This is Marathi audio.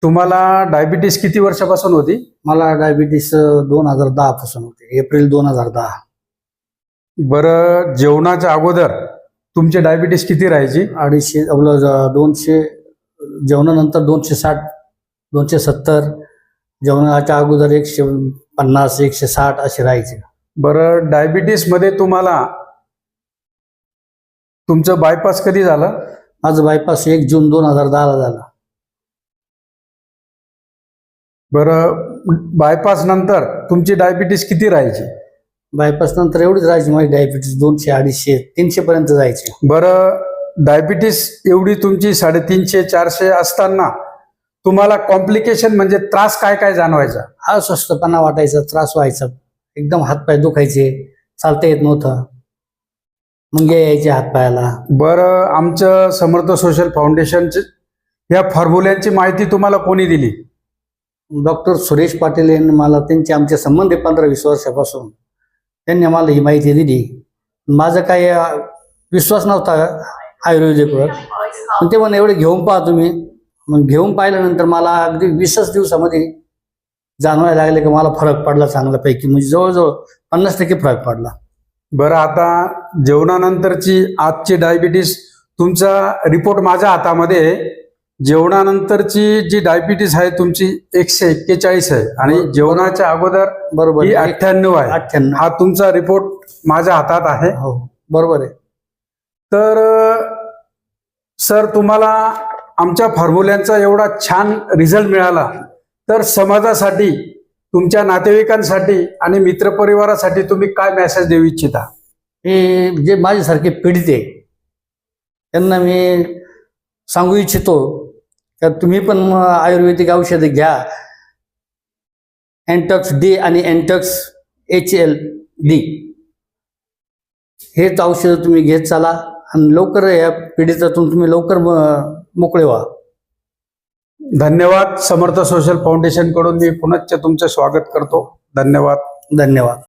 तुम्हाला डायबिटीस किती वर्षापासून होती? मला डायबिटीस 2010 पासून होते, एप्रिल 2010. बरं, जेवणाच्या अगोदर तुमची डायबिटीस किती राहायची? 250 आपलं 200, जेवणानंतर 260, 270, जेवणाच्या अगोदर 150, 160 असे राहायचे. बरं, डायबिटीस मध्ये तुम्हाला तुमचं बायपास कधी झालं? माझं बायपास 1 जून 2010 ला झाला. बरं, बायपास नंतर तुमची डायबिटीस किती राहायची? बायपास नंतर एवढीच राहायची माझी डायबिटीस, 200, 250, 300 पर्यंत जायची. बरं, डायबिटीस एवढी तुमची 350, 400 असताना तुम्हाला कॉम्प्लिकेशन म्हणजे त्रास काय काय जाणवायचा? अस्वस्थपणा वाटायचा, त्रास व्हायचा, एकदम हातपाय दुखायचे, चालता येत नव्हतं, मुंग्या यायच्या हातपायाला. बरं, आमचं समर्थ सोशल फाउंडेशनचे या फॉर्म्युल्यांची माहिती तुम्हाला कोणी दिली? डॉक्टर सुरेश पाटील यांनी मला, त्यांचे आमचे संबंध आहे 15-20 वर्षापासून, त्यांनी मला ही माहिती दिली. माझा काही विश्वास नव्हता आयुर्वेदिकवर, पण ते म्हणे एवढे घेऊन पहा तुम्ही. मग घेऊन पाहिल्यानंतर मला अगदी 20च दिवसामध्ये जाणवायला लागले की मला फरक पडला चांगल्यापैकी, म्हणजे जवळजवळ 50% फरक पडला. बरं, आता जेवणानंतरची आजची डायबिटीस, तुमचा रिपोर्ट माझ्या हातामध्ये आहे. जेवणानंतरची जी डायबिटीस आहे तुमची 141 आहे आणि जेवणाच्या अगोदर बरोबर ही 98 आहे. 98. हा तुमचा रिपोर्ट माझ्या हातात आहे. हो बरोबर आहे. तर सर, तुम्हाला आमच्या फॉर्म्युल्यांचा एवढा छान रिझल्ट मिळाला, तर समाजासाठी, तुमच्या नातेवाईकांसाठी आणि मित्रपरिवारासाठी तुम्ही काय मेसेज देऊ इच्छिता? हे जे माझ्यासारखे पीडित आहे त्यांना मी सांगू इच्छितो की तुम्ही पण आयुर्वेदिक औषधे घ्या. एंटॉक्स डी आणि एंटॉक्स HLD हेच औषधं तुम्ही घेत चाला आणि लवकर या पीडितातून तुम्ही लवकर मोकळे व्हा. धन्यवाद. समर्थ सोशल फाउंडेशन कडून मी पुनश्च तुमचं स्वागत करतो. धन्यवाद. धन्यवाद.